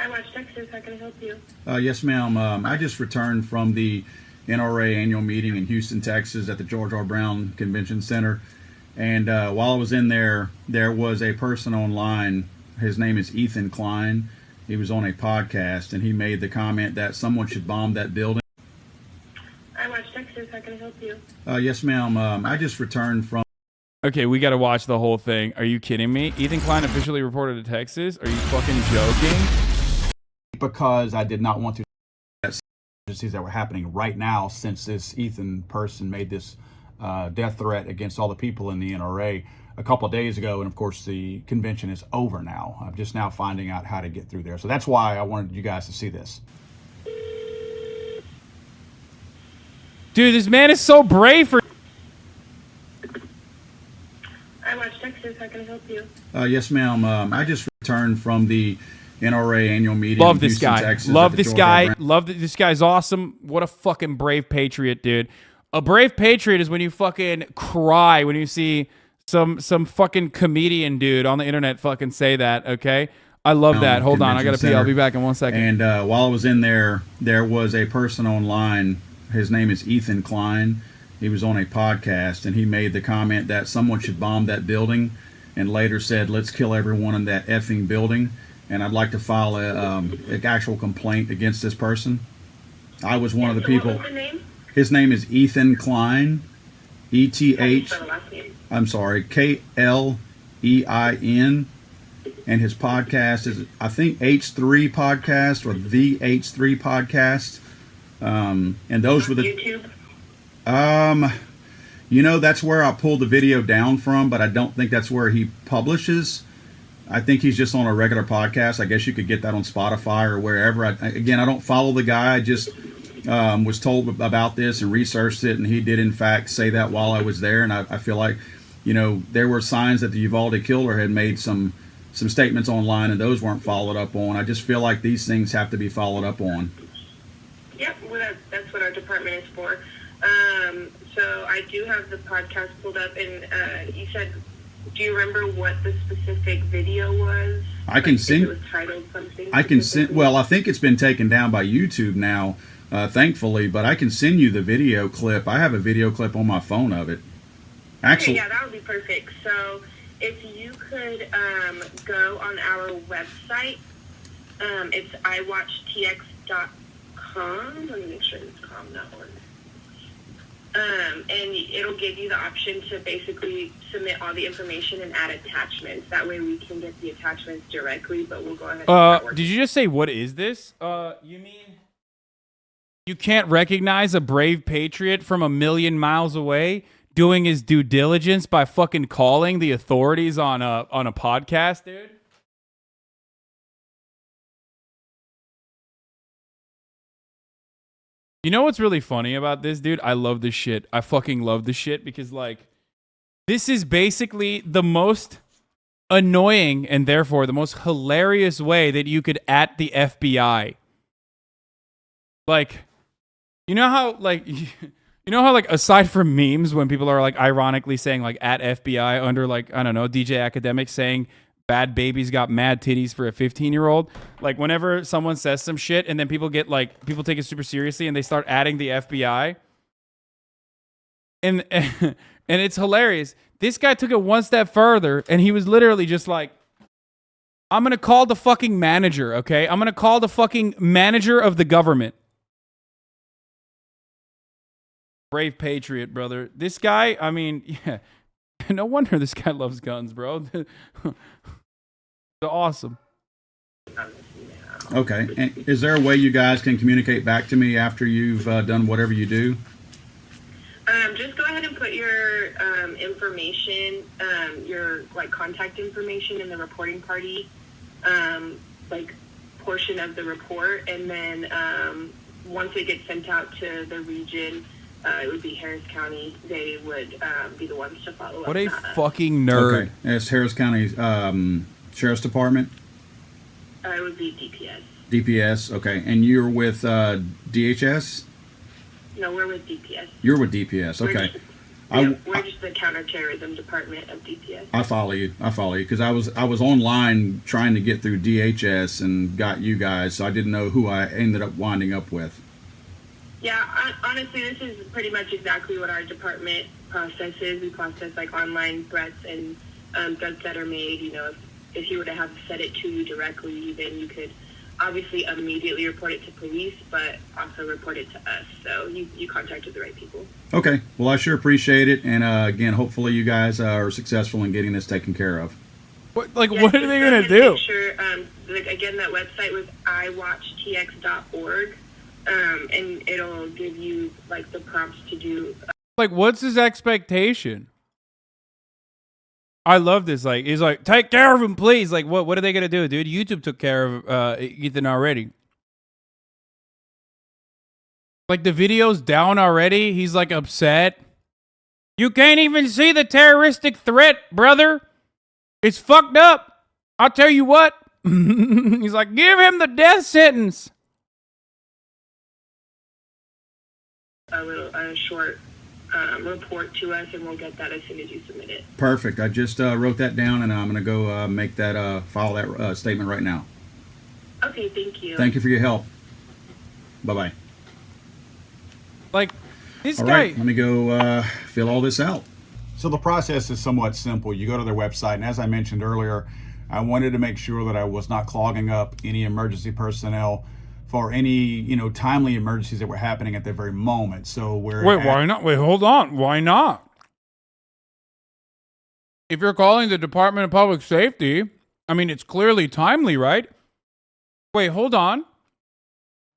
I watch Texas. How can I help you? Yes, ma'am. I just returned from the NRA annual meeting in Houston, Texas at the George R. Brown Convention Center. And while I was in there, there was a person online. His name is Ethan Klein. He was on a podcast, and he made the comment that someone should bomb that building. I watch Texas. How can I help you? Yes, ma'am. I just returned from... Okay, we got to watch the whole thing. Are you kidding me? Ethan Klein officially reported to Texas? Are you fucking joking? Because I did not want to emergencies that were happening right now since this Ethan person made this death threat against all the people in the NRA a couple of days ago. And of course, the convention is over now. I'm just now finding out how to get through there. So that's why I wanted you guys to see this. Dude, this man is so brave for... I watch Texas. How can I help you? Yes, ma'am. I just returned from the NRA annual meeting. Love in this Houston, guy. Texas, Love at the this George guy. R. Brown. Love that this guy's awesome. What a fucking brave patriot, dude. A brave patriot is when you fucking cry when you see some fucking comedian dude on the internet fucking say that, okay? I love that. Hold on. I got to pee. I'll be back in 1 second. And while I was in there, there was a person online. His name is Ethan Klein. He was on a podcast, and he made the comment that someone should bomb that building, and later said, let's kill everyone in that effing building. And I'd like to file an actual complaint against this person. I was one of the people. What was the name? His name is Ethan Klein. E-T-H. How do you spell the last name? I'm sorry, Klein. And his podcast is, I think, H3 Podcast or the H3 Podcast. And those were the... YouTube? You know, that's where I pulled the video down from, but I don't think that's where he publishes. I think he's just on a regular podcast. I guess you could get that on Spotify or wherever. Again, I don't follow the guy. I just was told about this and researched it, and he did, in fact, say that while I was there. And I feel like, you know, there were signs that the Uvalde killer had made some statements online, and those weren't followed up on. I just feel like these things have to be followed up on. Yep, well, that's what our department is for. So I do have the podcast pulled up, and you said, do you remember what the specific video was? I can send. It was titled something. I can send. Well, I think it's been taken down by YouTube now, thankfully. But I can send you the video clip. I have a video clip on my phone of it. Actually, okay, yeah, that would be perfect. So if you could go on our website, it's iwatchtx.com. Let me make sure it's com, not org. And it'll give you the option to basically submit all the information and add attachments. That way we can get the attachments directly, but we'll go ahead and start working. Did you just say, what is this? You mean you can't recognize a brave patriot from a million miles away doing his due diligence by fucking calling the authorities on a podcast, dude? You know what's really funny about this, dude? I love this shit. I fucking love this shit because, like, this is basically the most annoying and therefore the most hilarious way that you could at the FBI. Like, you know how, like, aside from memes, when people are, like, ironically saying, like, at FBI under, like, I don't know, DJ Academic saying bad baby's got mad titties for a 15-year-old. Like, whenever someone says some shit and then people take it super seriously and they start adding the FBI. And it's hilarious. This guy took it one step further and he was literally just like, I'm going to call the fucking manager, okay? I'm going to call the fucking manager of the government. Brave patriot, brother. This guy, I mean, yeah. No wonder this guy loves guns, bro. They're awesome. okay. And is there a way you guys can communicate back to me after you've done whatever you do? Just go ahead and put your information, your like contact information in the reporting party, like portion of the report, and then once it gets sent out to the region, it would be Harris County. They would be the ones to follow up. What a fucking nerd. Okay. It's Harris County Sheriff's Department? It would be DPS. DPS, okay. And you're with DHS? No, we're with DPS. You're with DPS, okay. We're just the counterterrorism department of DPS. I follow you because I was online trying to get through DHS and got you guys, so I didn't know who I ended up winding up with. Yeah, honestly, this is pretty much exactly what our department processes. We process like online threats and threats that are made. You know, if you were to have said it to you directly, then you could obviously immediately report it to police, but also report it to us. So you contacted the right people. Okay. Well, I sure appreciate it. And again, hopefully you guys are successful in getting this taken care of. What are they going to do? Sure. Again, that website was iwatchtx.org, and it'll give you like the prompts to do. Like, what's his expectation? I love this. Like, he's like, take care of him, please. Like, what are they gonna do, dude? YouTube took care of Ethan already. Like, the video's down already. He's like upset. You can't even see the terroristic threat, brother. It's fucked up. I'll tell you what. He's like, give him the death sentence. A short report to us, and we'll get that as soon as you submit it. Perfect. I just wrote that down, and I'm going to go make that file that statement right now. Okay, thank you. Thank you for your help. Bye-bye. Like, this all guy. Right, let me go fill all this out. So the process is somewhat simple. You go to their website, and as I mentioned earlier, I wanted to make sure that I was not clogging up any emergency personnel for any, timely emergencies that were happening at that very moment. So why not? Wait, hold on. Why not? If you're calling the Department of Public Safety, I mean, it's clearly timely, right? Wait, hold on.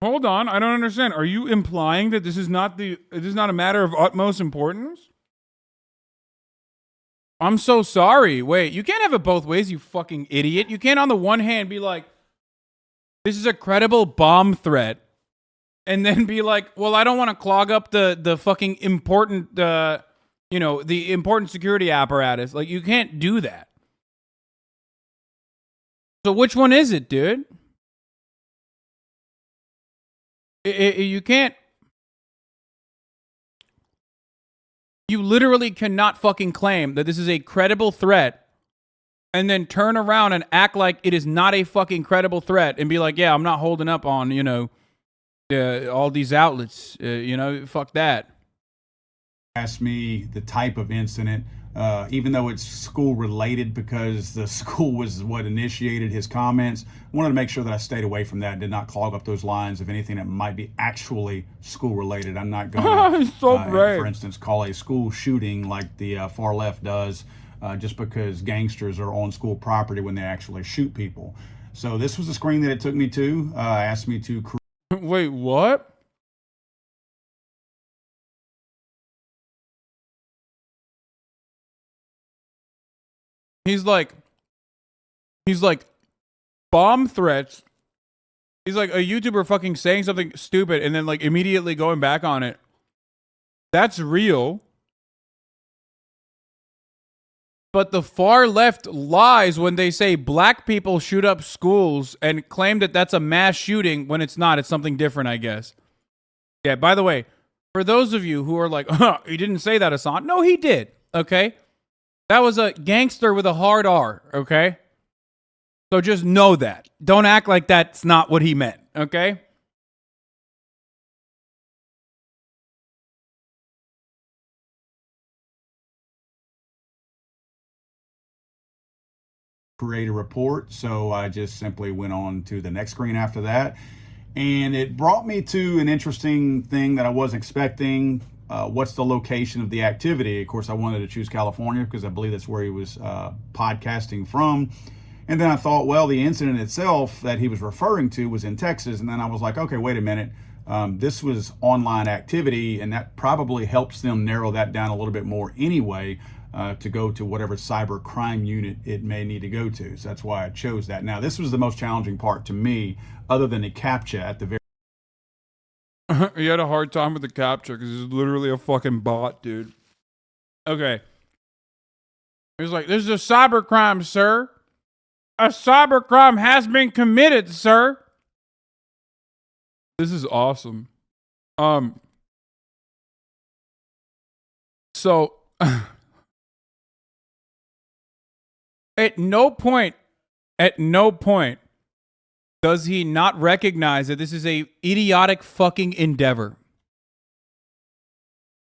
Hold on. I don't understand. Are you implying that this is not a matter of utmost importance? I'm so sorry. Wait, you can't have it both ways, you fucking idiot. You can't on the one hand be like, this is a credible bomb threat, and then be like, well, I don't want to clog up the fucking important, the important security apparatus. Like, you can't do that. So which one is it, dude? You can't. You literally cannot fucking claim that this is a credible threat and then turn around and act like it is not a fucking credible threat and be like, yeah, I'm not holding up on, all these outlets. Fuck that. Asked me the type of incident, even though it's school related because the school was what initiated his comments. I wanted to make sure that I stayed away from that, did not clog up those lines of anything that might be actually school related. I'm not going to, for instance, call a school shooting like the far left does just because gangsters are on school property when they actually shoot people. So this was the screen that it took me to. Asked me to create. Wait, what? He's like, bomb threats. He's like a YouTuber fucking saying something stupid and then like immediately going back on it. That's real. But the far left lies when they say black people shoot up schools and claim that that's a mass shooting when it's not. It's something different, I guess. Yeah, by the way, for those of you who are like, he didn't say that, Hasan. No, he did, okay? That was a gangster with a hard R, okay? So just know that. Don't act like that's not what he meant, okay? Create a report. So I just simply went on to the next screen after that. And it brought me to an interesting thing that I wasn't expecting. What's the location of the activity? Of course, I wanted to choose California because I believe that's where he was podcasting from. And then I thought, well, the incident itself that he was referring to was in Texas. And then I was like, okay, wait a minute. This was online activity, and that probably helps them narrow that down a little bit more anyway, to go to whatever cyber crime unit it may need to go to. So that's why I chose that. Now, this was the most challenging part to me, other than the CAPTCHA at the very. He had a hard time with the CAPTCHA because he's literally a fucking bot, dude. Okay. He was like, this is a cyber crime, sir. A cyber crime has been committed, sir. This is awesome. So at no point does he not recognize that this is a idiotic fucking endeavor.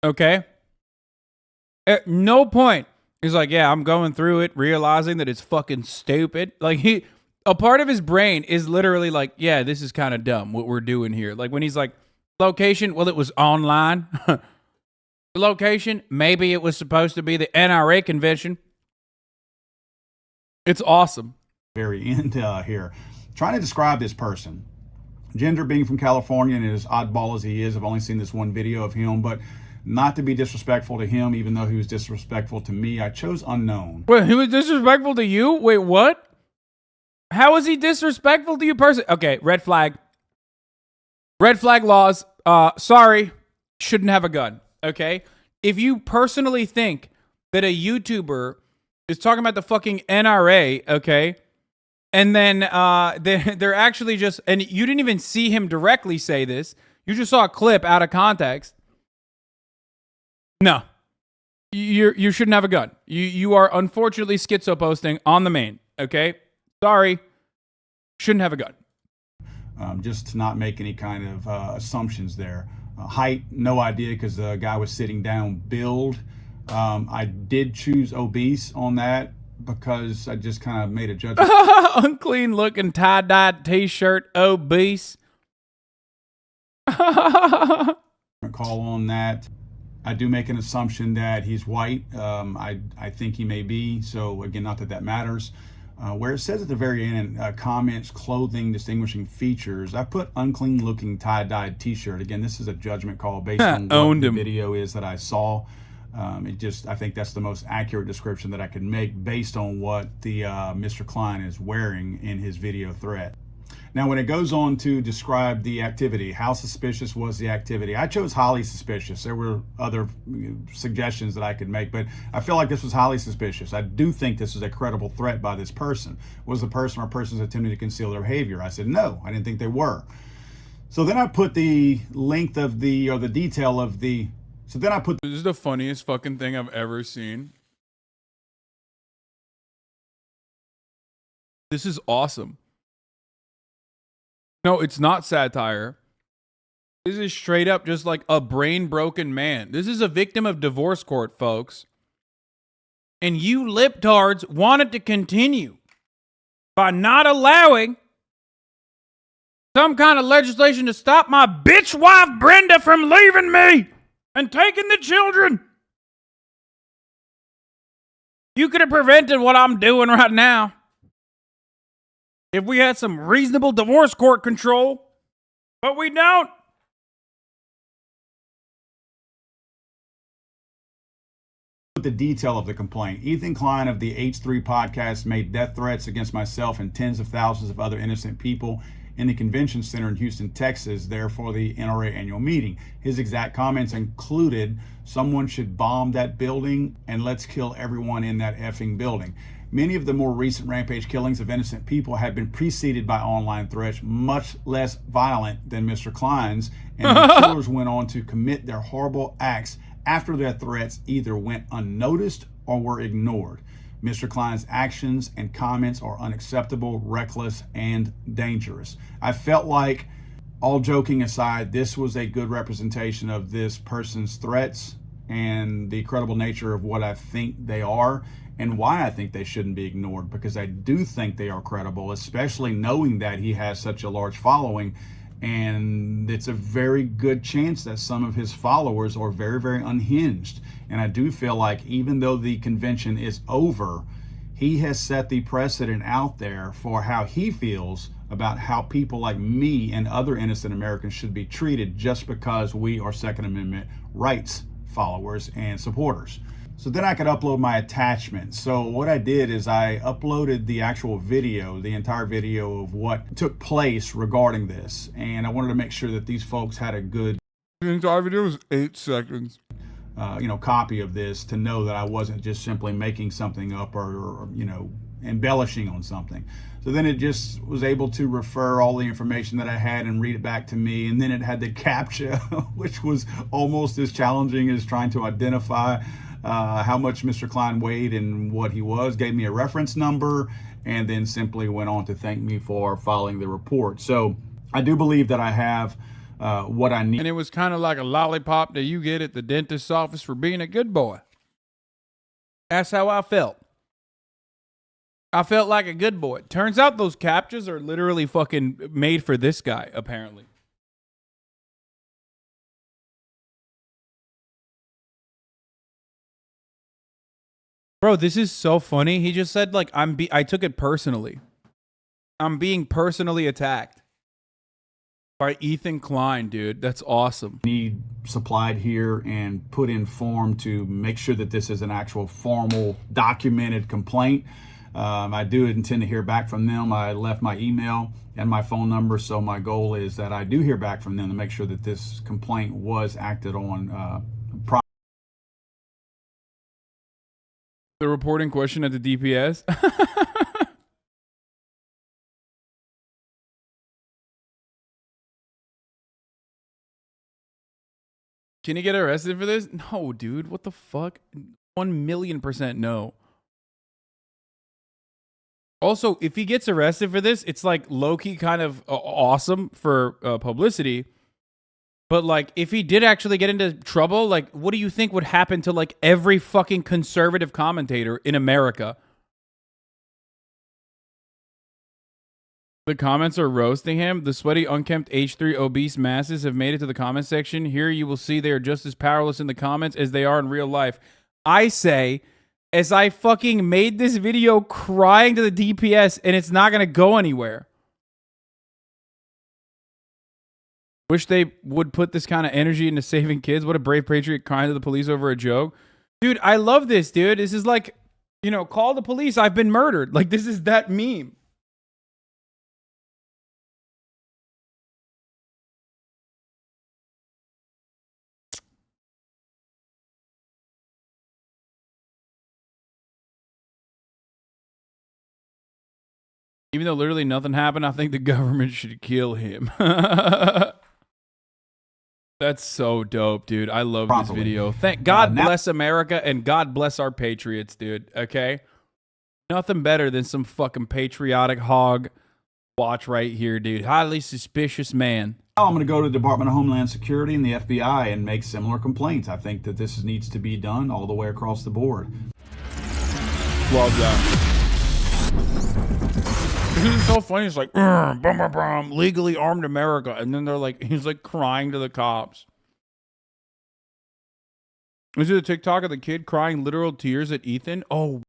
Okay? At no point he's like, yeah, I'm going through it, realizing that it's fucking stupid. Like, a part of his brain is literally like, yeah, this is kind of dumb what we're doing here. Like when he's like, location, well, it was online. Location, maybe it was supposed to be the NRA convention. It's awesome. Very end here. Trying to describe this person. Gender being from California and as oddball as he is, I've only seen this one video of him, but not to be disrespectful to him, even though he was disrespectful to me, I chose unknown. Wait, he was disrespectful to you? Wait, what? How is he disrespectful to you personally? Okay, red flag. Red flag laws. Sorry, shouldn't have a gun. Okay? If you personally think that a YouTuber is talking about the fucking NRA, okay, and then they're actually just, and you didn't even see him directly say this, you just saw a clip out of context. No, you shouldn't have a gun. You are unfortunately schizo posting on the main. Okay, sorry, shouldn't have a gun. Just to not make any kind of assumptions there. Height, no idea because the guy was sitting down. Build, I did choose obese on that because I just kind of made a judgment. Unclean looking tie-dyed t-shirt, obese. Call on that. I do make an assumption that he's white. I think he may be. So again, not that that matters. Where it says at the very end, comments, clothing, distinguishing features, I put unclean looking tie-dyed t-shirt. Again, this is a judgment call based on what the video is that I saw. I think that's the most accurate description that I could make based on what the Mr. Klein is wearing in his video thread. Now, when it goes on to describe the activity, how suspicious was the activity? I chose highly suspicious. There were other suggestions that I could make, but I feel like this was highly suspicious. I do think this is a credible threat by this person. Was the person or persons attempting to conceal their behavior? I said, no, I didn't think they were. So then I put the length of the, or the detail of the, so then I put. This is the funniest fucking thing I've ever seen. This is awesome. No, it's not satire. This is straight up just like a brain broken man. This is a victim of divorce court, folks. And you libtards wanted to continue by not allowing some kind of legislation to stop my bitch wife Brenda from leaving me and taking the children. You could have prevented what I'm doing right now if we had some reasonable divorce court control, but we don't. The detail of the complaint. Ethan Klein of the H3 podcast made death threats against myself and tens of thousands of other innocent people in the convention center in Houston, Texas, there for the NRA annual meeting. His exact comments included, someone should bomb that building and let's kill everyone in that effing building. Many of the more recent rampage killings of innocent people have been preceded by online threats, much less violent than Mr. Klein's, and the killers went on to commit their horrible acts after their threats either went unnoticed or were ignored. Mr. Klein's actions and comments are unacceptable, reckless, and dangerous. I felt like, all joking aside, this was a good representation of this person's threats and the credible nature of what I think they are and why I think they shouldn't be ignored, because I do think they are credible, especially knowing that he has such a large following. And it's a very good chance that some of his followers are very, very unhinged. And I do feel like even though the convention is over, he has set the precedent out there for how he feels about how people like me and other innocent Americans should be treated just because we are Second Amendment rights followers and supporters. So then I could upload my attachments. So what I did is I uploaded the actual video, the entire video of what took place regarding this. And I wanted to make sure that these folks had a good... The entire video was 8 seconds. Copy of this to know that I wasn't just simply making something up or embellishing on something. So then it just was able to refer all the information that I had and read it back to me. And then it had the CAPTCHA, which was almost as challenging as trying to identify how much Mr. Klein weighed and what he was, gave me a reference number, and then simply went on to thank me for filing the report. So I do believe that I have what I need. And it was kind of like a lollipop that you get at the dentist's office for being a good boy. That's how I felt. I felt like a good boy. Turns out those captchas are literally fucking made for this guy, apparently. Bro, this is so funny. He just said, like, I took it personally. I'm being personally attacked by Ethan Klein, dude. That's awesome. Need supplied here and put in form to make sure that this is an actual formal documented complaint. I do intend to hear back from them. I left my email and my phone number, so my goal is that I do hear back from them to make sure that this complaint was acted on. The reporting question at the DPS. Can he get arrested for this? No, dude. What the fuck? 1,000,000% no. Also, if he gets arrested for this, it's like low-key kind of awesome for publicity. But like, if he did actually get into trouble, like, what do you think would happen to like every fucking conservative commentator in America? The comments are roasting him. The sweaty, unkempt H3 obese masses have made it to the comment section. Here you will see they are just as powerless in the comments as they are in real life. I say, as I fucking made this video crying to the DPS, and it's not going to go anywhere. Wish they would put this kind of energy into saving kids. What a brave patriot crying to the police over a joke. Dude, I love this, dude. This is like, you know, call the police. I've been murdered. Like, this is that meme. Even though literally nothing happened, I think the government should kill him. That's so dope, dude. I love this video. Thank God bless America and God bless our patriots, dude. Okay? Nothing better than some fucking patriotic hog watch right here, dude. Highly suspicious man. Now I'm going to go to the Department of Homeland Security and the FBI and make similar complaints. I think that this needs to be done all the way across the board. Love that. This is so funny. It's like, bum, bum, bum, legally armed America. And then they're like, he's like crying to the cops. Is it a TikTok of the kid crying literal tears at Ethan? Oh,